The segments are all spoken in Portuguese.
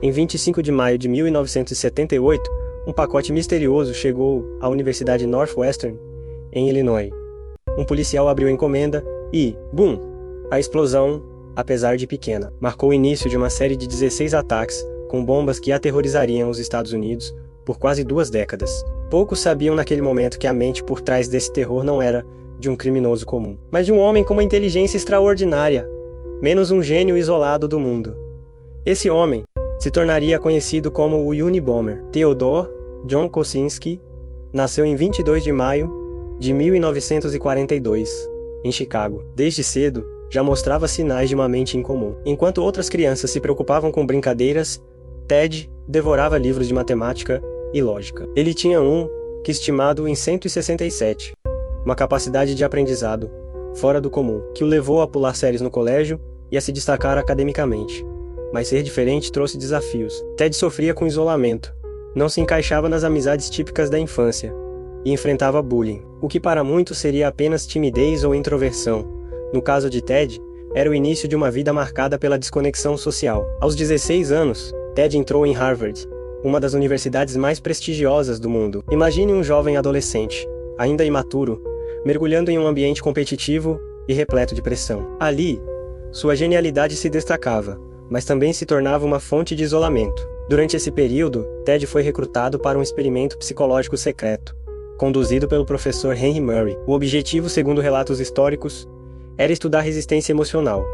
Em 25 de maio de 1978, um pacote misterioso chegou à Universidade Northwestern, em Illinois. Um policial abriu a encomenda e, bum! A explosão, apesar de pequena, marcou o início de uma série de 16 ataques com bombas que aterrorizariam os Estados Unidos por quase 2 décadas. Poucos sabiam naquele momento que a mente por trás desse terror não era de um criminoso comum, mas de um homem com uma inteligência extraordinária, menos um gênio isolado do mundo. Esse homem se tornaria conhecido como o Unabomber. Theodore John Kosinski nasceu em 22 de maio de 1942, em Chicago. Desde cedo, já mostrava sinais de uma mente incomum. Enquanto outras crianças se preocupavam com brincadeiras, Ted devorava livros de matemática e lógica. Ele tinha que estimado em 167, uma capacidade de aprendizado fora do comum, que o levou a pular séries no colégio e a se destacar academicamente. Mas ser diferente trouxe desafios. Ted sofria com isolamento, não se encaixava nas amizades típicas da infância e enfrentava bullying, o que para muitos seria apenas timidez ou introversão. No caso de Ted, era o início de uma vida marcada pela desconexão social. Aos 16 anos, Ted entrou em Harvard, uma das universidades mais prestigiosas do mundo. Imagine um jovem adolescente, ainda imaturo, mergulhando em um ambiente competitivo e repleto de pressão. Ali, sua genialidade se destacava, mas também se tornava uma fonte de isolamento. Durante esse período, Ted foi recrutado para um experimento psicológico secreto, conduzido pelo professor Henry Murray. O objetivo, segundo relatos históricos, era estudar resistência emocional,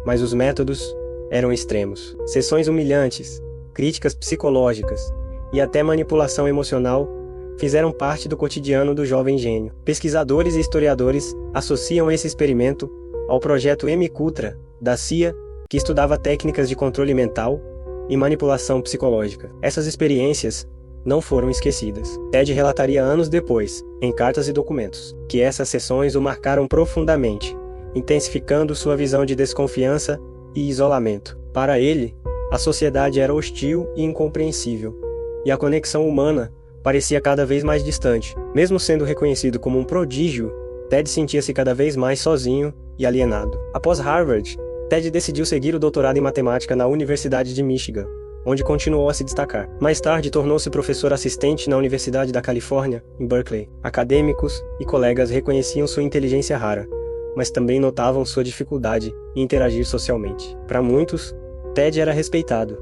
mas os métodos eram extremos. Sessões humilhantes, críticas psicológicas e até manipulação emocional fizeram parte do cotidiano do jovem gênio. Pesquisadores e historiadores associam esse experimento ao projeto MKUltra, da CIA, que estudava técnicas de controle mental e manipulação psicológica. Essas experiências não foram esquecidas. Ted relataria anos depois, em cartas e documentos, que essas sessões o marcaram profundamente, intensificando sua visão de desconfiança e isolamento. Para ele, a sociedade era hostil e incompreensível, e a conexão humana parecia cada vez mais distante. Mesmo sendo reconhecido como um prodígio, Ted sentia-se cada vez mais sozinho e alienado. Após Harvard, Ted decidiu seguir o doutorado em matemática na Universidade de Michigan, onde continuou a se destacar. Mais tarde, tornou-se professor assistente na Universidade da Califórnia, em Berkeley. Acadêmicos e colegas reconheciam sua inteligência rara, mas também notavam sua dificuldade em interagir socialmente. Para muitos, Ted era respeitado,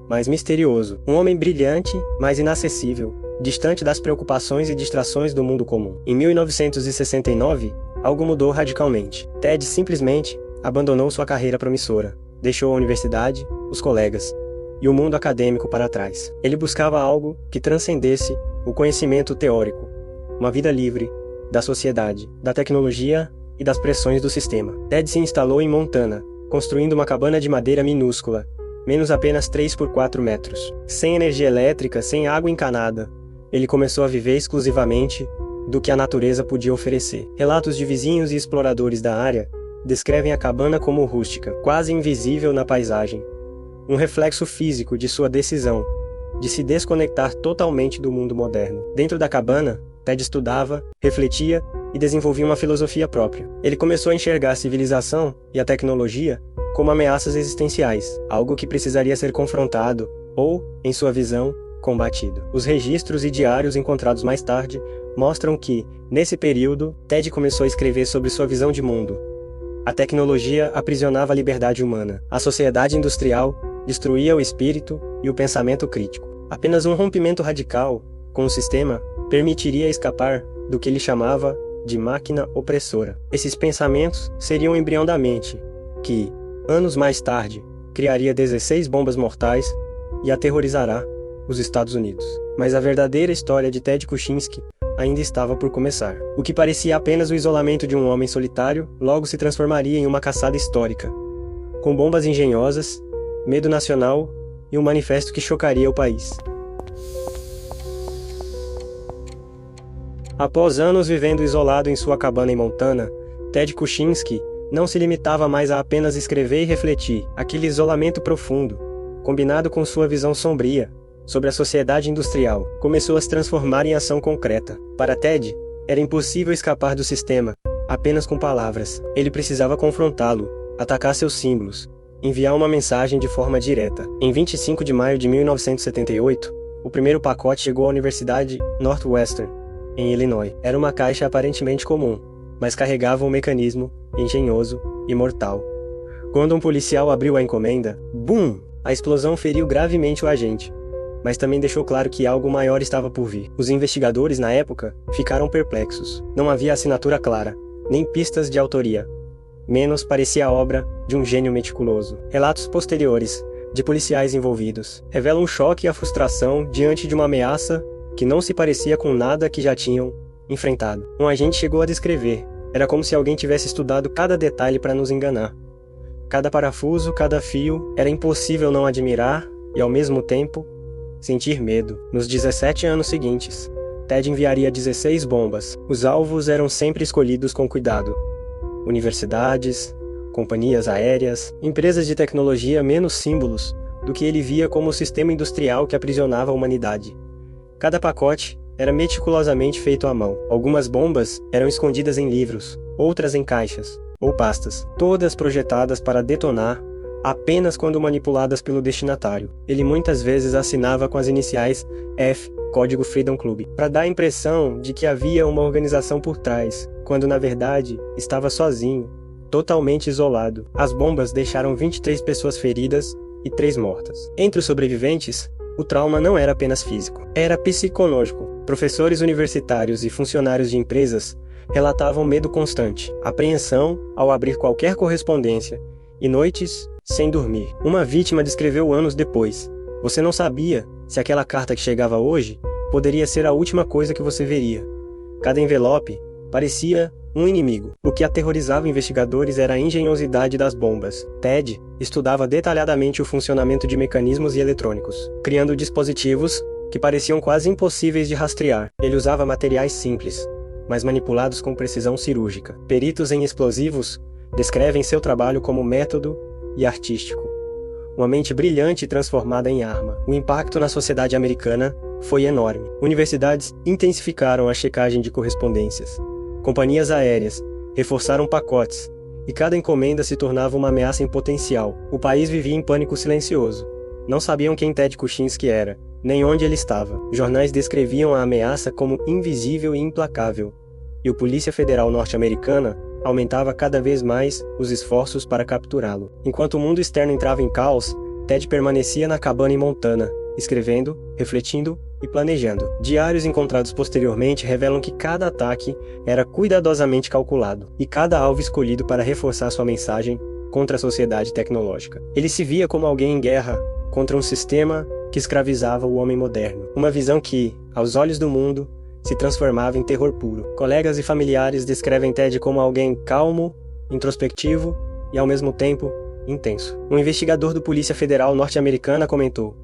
mas misterioso. Um homem brilhante, mas inacessível, distante das preocupações e distrações do mundo comum. Em 1969, algo mudou radicalmente. Ted simplesmente abandonou sua carreira promissora, deixou a universidade, os colegas e o mundo acadêmico para trás. Ele buscava algo que transcendesse o conhecimento teórico, uma vida livre da sociedade, da tecnologia e das pressões do sistema. Ted se instalou em Montana, construindo uma cabana de madeira minúscula, menos apenas 3 por 4 metros. Sem energia elétrica, sem água encanada, ele começou a viver exclusivamente do que a natureza podia oferecer. Relatos de vizinhos e exploradores da área descrevem a cabana como rústica, quase invisível na paisagem, um reflexo físico de sua decisão de se desconectar totalmente do mundo moderno. Dentro da cabana, Ted estudava, refletia e desenvolvia uma filosofia própria. Ele começou a enxergar a civilização e a tecnologia como ameaças existenciais, algo que precisaria ser confrontado ou, em sua visão, combatido. Os registros e diários encontrados mais tarde mostram que, nesse período, Ted começou a escrever sobre sua visão de mundo. A tecnologia aprisionava a liberdade humana. A sociedade industrial destruía o espírito e o pensamento crítico. Apenas um rompimento radical com o sistema permitiria escapar do que ele chamava de máquina opressora. Esses pensamentos seriam o embrião da mente, que, anos mais tarde, criaria 16 bombas mortais e aterrorizará os Estados Unidos. Mas a verdadeira história de Ted Kaczynski ainda estava por começar. O que parecia apenas o isolamento de um homem solitário, logo se transformaria em uma caçada histórica, com bombas engenhosas, medo nacional e um manifesto que chocaria o país. Após anos vivendo isolado em sua cabana em Montana, Ted Kaczynski não se limitava mais a apenas escrever e refletir. Aquele isolamento profundo, combinado com sua visão sombria sobre a sociedade industrial, começou a se transformar em ação concreta. Para Ted, era impossível escapar do sistema apenas com palavras. Ele precisava confrontá-lo, atacar seus símbolos, enviar uma mensagem de forma direta. Em 25 de maio de 1978, o primeiro pacote chegou à Universidade Northwestern, em Illinois. Era uma caixa aparentemente comum, mas carregava um mecanismo engenhoso e mortal. Quando um policial abriu a encomenda, BUM! A explosão feriu gravemente o agente, mas também deixou claro que algo maior estava por vir. Os investigadores, na época, ficaram perplexos. Não havia assinatura clara, nem pistas de autoria. Menos parecia a obra de um gênio meticuloso. Relatos posteriores de policiais envolvidos revelam o choque e a frustração diante de uma ameaça que não se parecia com nada que já tinham enfrentado. Um agente chegou a descrever: era como se alguém tivesse estudado cada detalhe para nos enganar. Cada parafuso, cada fio, era impossível não admirar e, ao mesmo tempo, sentir medo. Nos 17 anos seguintes, Ted enviaria 16 bombas. Os alvos eram sempre escolhidos com cuidado. Universidades, companhias aéreas, empresas de tecnologia menos símbolos do que ele via como o sistema industrial que aprisionava a humanidade. Cada pacote era meticulosamente feito à mão. Algumas bombas eram escondidas em livros, outras em caixas ou pastas, todas projetadas para detonar apenas quando manipuladas pelo destinatário. Ele muitas vezes assinava com as iniciais F, Código Freedom Club, para dar a impressão de que havia uma organização por trás, quando na verdade estava sozinho, totalmente isolado. As bombas deixaram 23 pessoas feridas e 3 mortas. Entre os sobreviventes, o trauma não era apenas físico, era psicológico. Professores universitários e funcionários de empresas relatavam medo constante, apreensão ao abrir qualquer correspondência e noites sem dormir. Uma vítima descreveu anos depois: você não sabia se aquela carta que chegava hoje poderia ser a última coisa que você veria. Cada envelope parecia um inimigo. O que aterrorizava investigadores era a engenhosidade das bombas. Ted estudava detalhadamente o funcionamento de mecanismos e eletrônicos, criando dispositivos que pareciam quase impossíveis de rastrear. Ele usava materiais simples, mas manipulados com precisão cirúrgica. Peritos em explosivos descrevem seu trabalho como método e artístico. Uma mente brilhante transformada em arma. O impacto na sociedade americana foi enorme. Universidades intensificaram a checagem de correspondências. Companhias aéreas reforçaram pacotes, e cada encomenda se tornava uma ameaça em potencial. O país vivia em pânico silencioso. Não sabiam quem Ted Kuczynski era, nem onde ele estava. Jornais descreviam a ameaça como invisível e implacável, e o Polícia Federal norte-americana aumentava cada vez mais os esforços para capturá-lo. Enquanto o mundo externo entrava em caos, Ted permanecia na cabana em Montana, escrevendo, refletindo e planejando. Diários encontrados posteriormente revelam que cada ataque era cuidadosamente calculado, e cada alvo escolhido para reforçar sua mensagem contra a sociedade tecnológica. Ele se via como alguém em guerra contra um sistema que escravizava o homem moderno. Uma visão que, aos olhos do mundo, se transformava em terror puro. Colegas e familiares descrevem Ted como alguém calmo, introspectivo e, ao mesmo tempo, intenso. Um investigador do Polícia Federal norte-americana comentou: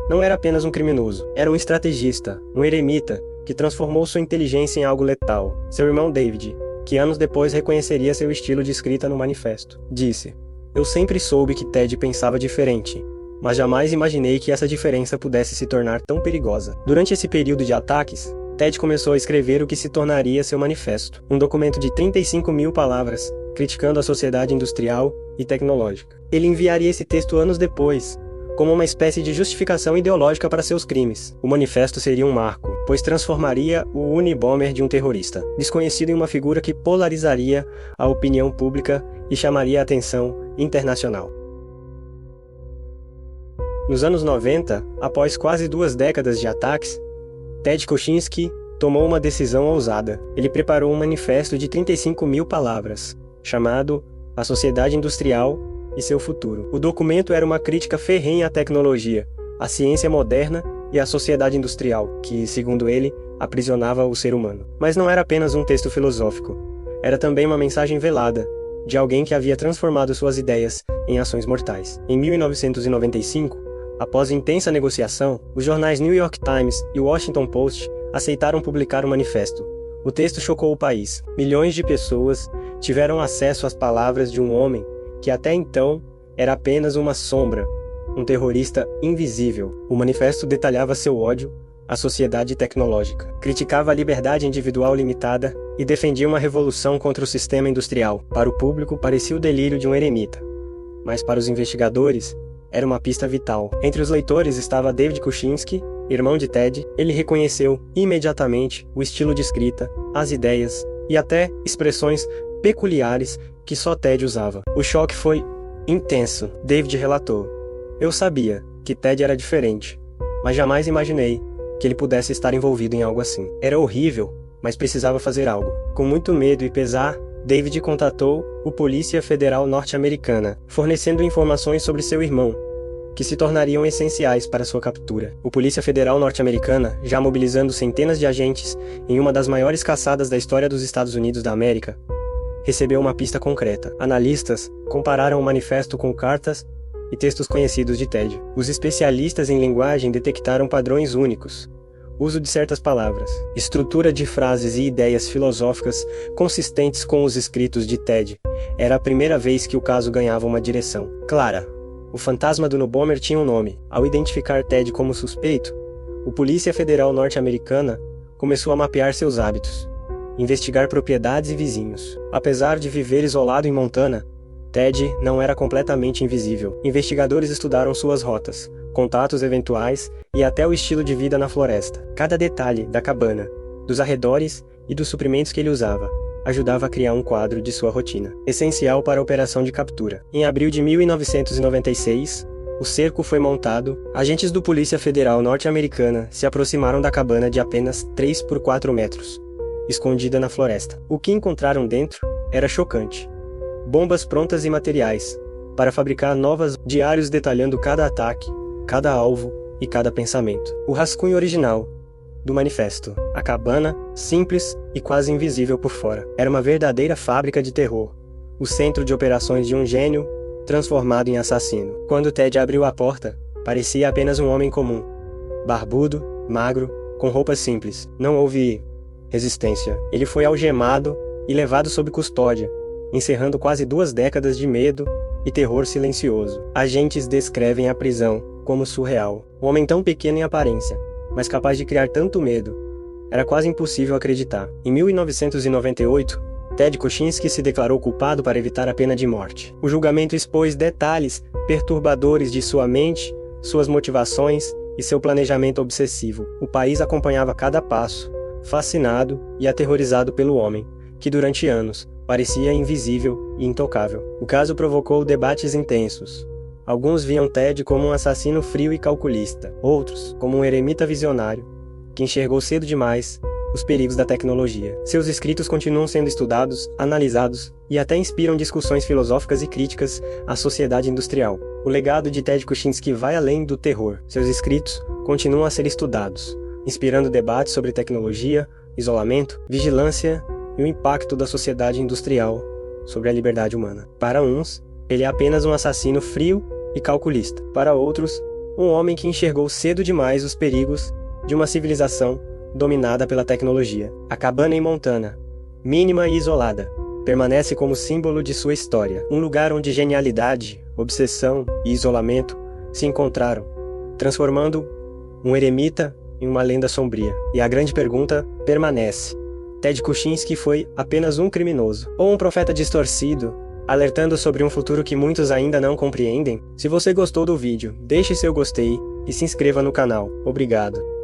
não era apenas um criminoso, era um estrategista, um eremita, que transformou sua inteligência em algo letal. Seu irmão David, que anos depois reconheceria seu estilo de escrita no manifesto, disse: eu sempre soube que Ted pensava diferente, mas jamais imaginei que essa diferença pudesse se tornar tão perigosa. Durante esse período de ataques, Ted começou a escrever o que se tornaria seu manifesto, um documento de 35.000 palavras, criticando a sociedade industrial e tecnológica. Ele enviaria esse texto anos depois, como uma espécie de justificação ideológica para seus crimes. O manifesto seria um marco, pois transformaria o Unabomber de um terrorista desconhecido em uma figura que polarizaria a opinião pública e chamaria a atenção internacional. Nos anos 90, após quase 2 décadas de ataques, Ted Kuczynski tomou uma decisão ousada. Ele preparou um manifesto de 35.000 palavras, chamado A Sociedade Industrial e Seu Futuro. O documento era uma crítica ferrenha à tecnologia, à ciência moderna e à sociedade industrial, que, segundo ele, aprisionava o ser humano. Mas não era apenas um texto filosófico. Era também uma mensagem velada, de alguém que havia transformado suas ideias em ações mortais. Em 1995, após intensa negociação, os jornais New York Times e Washington Post aceitaram publicar o manifesto. O texto chocou o país. Milhões de pessoas tiveram acesso às palavras de um homem que até então era apenas uma sombra, um terrorista invisível. O manifesto detalhava seu ódio à sociedade tecnológica, criticava a liberdade individual limitada e defendia uma revolução contra o sistema industrial. Para o público, parecia o delírio de um eremita. mas para os investigadores, era uma pista vital. Entre os leitores estava David Kuczynski, irmão de Ted. Ele reconheceu imediatamente o estilo de escrita, as ideias e até expressões peculiares que só Ted usava. O choque foi intenso, David relatou. Eu sabia que Ted era diferente, mas jamais imaginei que ele pudesse estar envolvido em algo assim. Era horrível, mas precisava fazer algo. Com muito medo e pesar, David contatou o Polícia Federal Norte-Americana, fornecendo informações sobre seu irmão, que se tornariam essenciais para sua captura. O Polícia Federal Norte-Americana, já mobilizando centenas de agentes em uma das maiores caçadas da história dos Estados Unidos da América, recebeu uma pista concreta. Analistas compararam o manifesto com cartas e textos conhecidos de Ted. Os especialistas em linguagem detectaram padrões únicos, uso de certas palavras, estrutura de frases e ideias filosóficas consistentes com os escritos de Ted. Era a primeira vez que o caso ganhava uma direção clara. O fantasma do Unabomber tinha um nome. Ao identificar Ted como suspeito, o Polícia Federal Norte-Americana começou a mapear seus hábitos, investigar propriedades e vizinhos. Apesar de viver isolado em Montana, Ted não era completamente invisível. Investigadores estudaram suas rotas, contatos eventuais e até o estilo de vida na floresta. Cada detalhe da cabana, dos arredores e dos suprimentos que ele usava ajudava a criar um quadro de sua rotina, essencial para a operação de captura. Em abril de 1996, o cerco foi montado. Agentes do Polícia Federal Norte-Americana se aproximaram da cabana de apenas 3 por 4 metros, escondida na floresta. O que encontraram dentro era chocante. Bombas prontas e materiais para fabricar novas, diários detalhando cada ataque, cada alvo e cada pensamento. O rascunho original do manifesto. A cabana, simples e quase invisível por fora, era uma verdadeira fábrica de terror, o centro de operações de um gênio transformado em assassino. Quando Ted abriu a porta, parecia apenas um homem comum, barbudo, magro, com roupas simples. Não houve resistência. Ele foi algemado e levado sob custódia, encerrando quase 2 décadas de medo e terror silencioso. Agentes descrevem a prisão como surreal. Um homem tão pequeno em aparência, mas capaz de criar tanto medo. Era quase impossível acreditar. Em 1998, Ted Kuczynski se declarou culpado para evitar a pena de morte. O julgamento expôs detalhes perturbadores de sua mente, suas motivações e seu planejamento obsessivo. O país acompanhava cada passo, fascinado e aterrorizado pelo homem, que durante anos parecia invisível e intocável. O caso provocou debates intensos. Alguns viam Ted como um assassino frio e calculista, outros como um eremita visionário, que enxergou cedo demais os perigos da tecnologia. Seus escritos continuam sendo estudados, analisados e até inspiram discussões filosóficas e críticas à sociedade industrial. O legado de Ted Kuczynski vai além do terror. Seus escritos continuam a ser estudados, inspirando debates sobre tecnologia, isolamento, vigilância e o impacto da sociedade industrial sobre a liberdade humana. Para uns, ele é apenas um assassino frio e calculista. Para outros, um homem que enxergou cedo demais os perigos de uma civilização dominada pela tecnologia. A cabana em Montana, mínima e isolada, permanece como símbolo de sua história. Um lugar onde genialidade, obsessão e isolamento se encontraram, transformando um eremita em uma lenda sombria. E a grande pergunta permanece: Ted Kuczynski foi apenas um criminoso ou um profeta distorcido, alertando sobre um futuro que muitos ainda não compreendem? Se você gostou do vídeo, deixe seu gostei e se inscreva no canal. Obrigado.